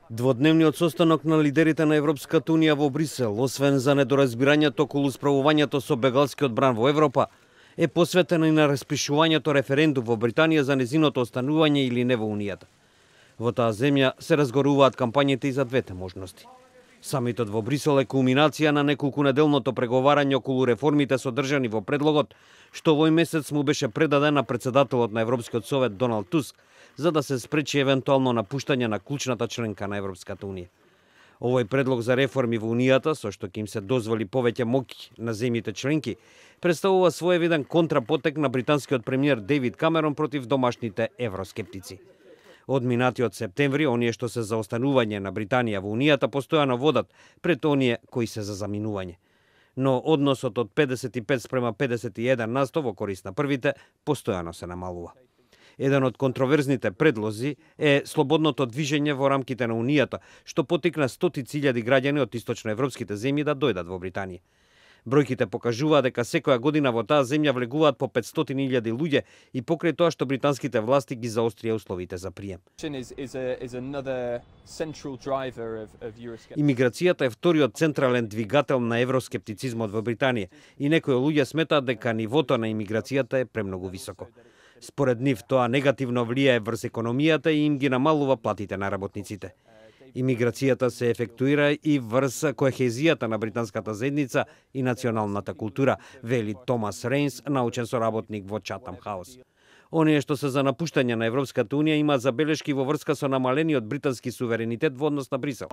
Дводневниот состанок на лидерите на Европската унија во Брисел, освен за недоразбирањето околу справувањето со бегалскиот бран во Европа, е посветен и на распишувањето референдум во Британија за незиното останување или не во Унијата. Во таа земја се разгоруваат кампањите и за двете можности. Самитот во Брисел е кулминација на неколкунеделното преговарање околу реформите содржани во предлогот, што овој месец му беше предаден на председателот на Европскиот совет Доналд Туск, за да се спречи евентуално напуштање на клучната членка на Европската унија. Овој предлог за реформи во Унијата, со што ќе им се дозволи повеќе моќ на земјите членки, представува своевиден контрапотек на британскиот премиер Дејвид Камерон против домашните евроскептици. Од минатиот септември, оние што се за останување на Британија во Унијата постојано водат пред оние кои се за заминување. Но односот од 55 спрема 51 насто во корист на првите постојано се намалува. Еден од контроверзните предлози е слободното движење во рамките на Унијата, што потикна стотици илјади граѓани од источноевропските земји да дојдат во Британија. Бројките покажуваат дека секоја година во таа земја влегуваат по 500.000 луѓе и покрај тоа што британските власти ги заострија условите за прием. Имиграцијата е вториот централен двигател на евроскептицизмот во Британија и некои луѓе сметаат дека нивото на имиграцијата е премногу високо. Според нив тоа негативно влијае врз економијата и им ги намалува платите на работниците. Имиграцијата се ефектуира и врз коехезијата на британската заедница и националната култура, вели Томас Рейнс, научен соработник во Chatham House. Оние што се за напуштање на Европската унија имаат забелешки во врска со намалениот британски суверенитет во однос на Брисел.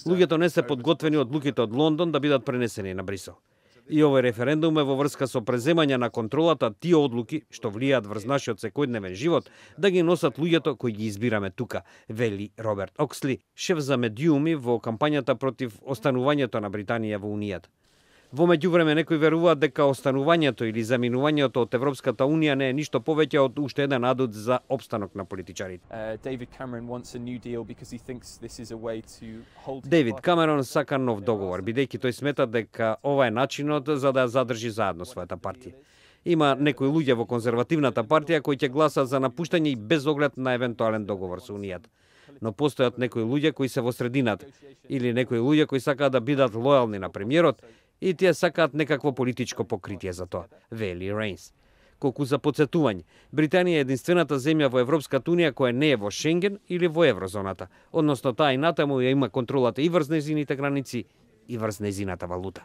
Луѓето не се подготвени одлуките од Лондон да бидат пренесени на Брисел. И овој референдум е во врска со преземање на контролата тие одлуки што влијаат врз нашиот секојдневен живот да ги носат луѓето кои ги избираме тука, вели Роберт Оксли, шеф за медиуми во кампањата против останувањето на Британија во Унијата. Во меѓувреме некои веруваат дека останувањето или заминувањето од Европската унија не е ништо повеќе од уште еден адут за опстанок на политичарите. Дејвид Камерон сака нов договор, бидејќи тој смета дека ова е начинот за да задржи заедно својата партија. Има некои луѓе во конзервативната партија кои ќе гласат за напуштање и без оглед на евентуален договор со Унијата. Но постојат некои луѓе кои се во средината или некои луѓе кои сакаат да бидат лојални на премиерот и тие сакаат некакво политичко покритие за тоа, вели Рейнс. Колку за подсетување, Британија е единствената земја во Европската унија која не е во Шенген или во еврозоната, односно таа и натаму ја има контролата и врз нејзините граници и врз нејзината валута.